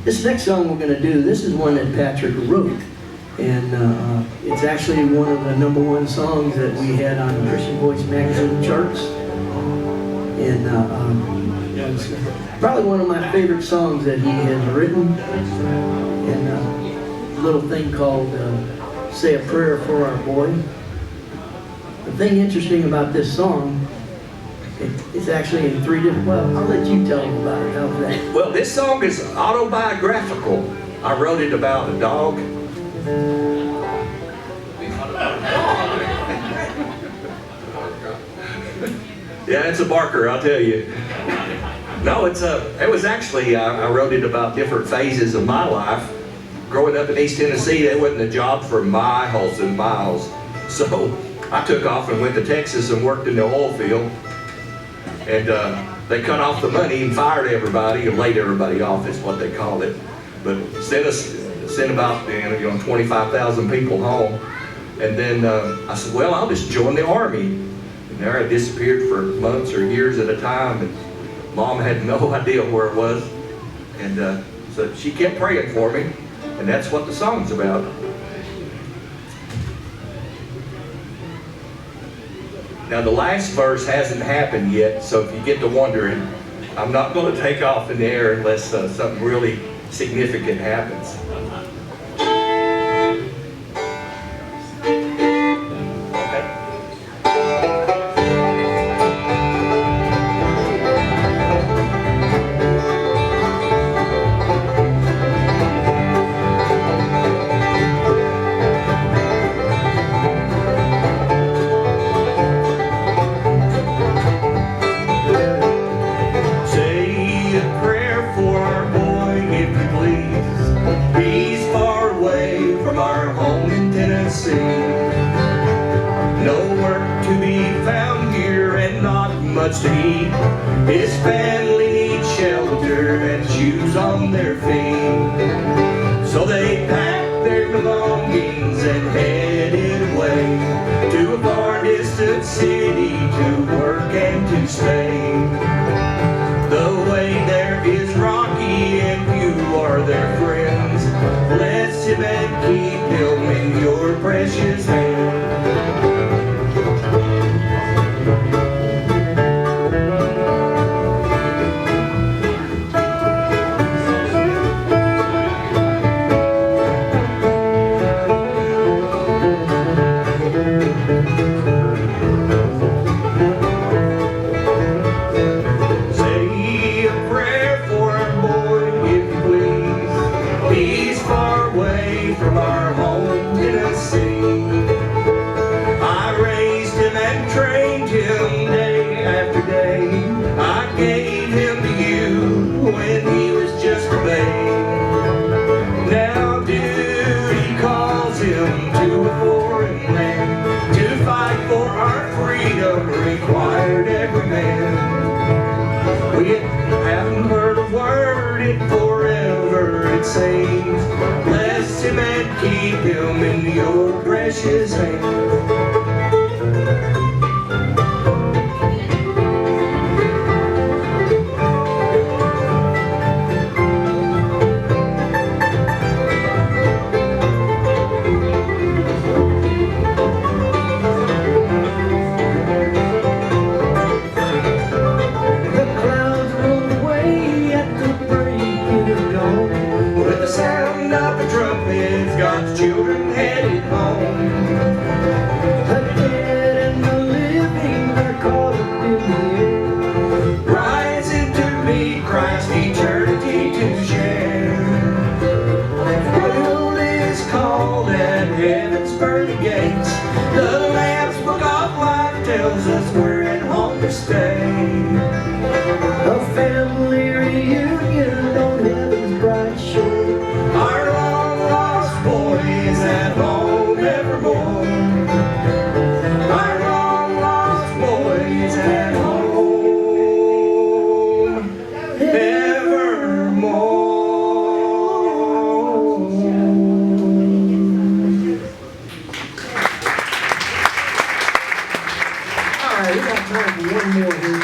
This next song we're going to do, this is one that Patrick wrote. And it's actually one of the #1 songs that we had on Christian Voice magazine charts. And it's probably one of my favorite songs that he has written. And a little thing called Say a Prayer for Our Boy. The thing interesting about this song, it's actually in 3 different, well, I'll let you tell them about it. How's that? Well, this song is autobiographical. I wrote it about a dog. Yeah, it's a barker, I'll tell you. No, it was actually, I wrote it about different phases of my life. Growing up in East Tennessee, there wasn't a job for miles and miles. So I took off and went to Texas and worked in the oil field. And they cut off the money and fired everybody, or laid everybody off is what they called it. But sent about 25,000 people home. And then I said, well, I'll just join the Army. And there I disappeared for months or years at a time. And Mom had no idea where it was. And so she kept praying for me. And that's what the song's about. Now the last verse hasn't happened yet, so if you get to wondering, I'm not going to take off in the air unless something really significant happens. He's far away from our home in Tennessee. No work to be found here and not much to eat. His family needs shelter and shoes on their feet. So they packed their belongings and headed away to a far distant city to work and to stay. The way there is rocky and few are their friends. Bless him and keep him in your precious hand. Say a prayer for our boy, if you please. He's far away from our home, Tennessee. I raised him and trained him day after day. I gave him to you when he was just a babe. Now duty calls him to a foreign land to fight for our freedom required every man. We haven't heard a word in forever, it seems. Bless him and keep him in your precious hand. God's children headed home. The dead and the living are caught up in the air, rising to meet Christ, eternity to share. World is called and heaven's pearly gates. The Lamb's book of life tells us we're at home to stay. A family reunion on heaven's bright shore. Our long lost boy is at home evermore. Our long lost boy is at home evermore. All right, we got time for one more here.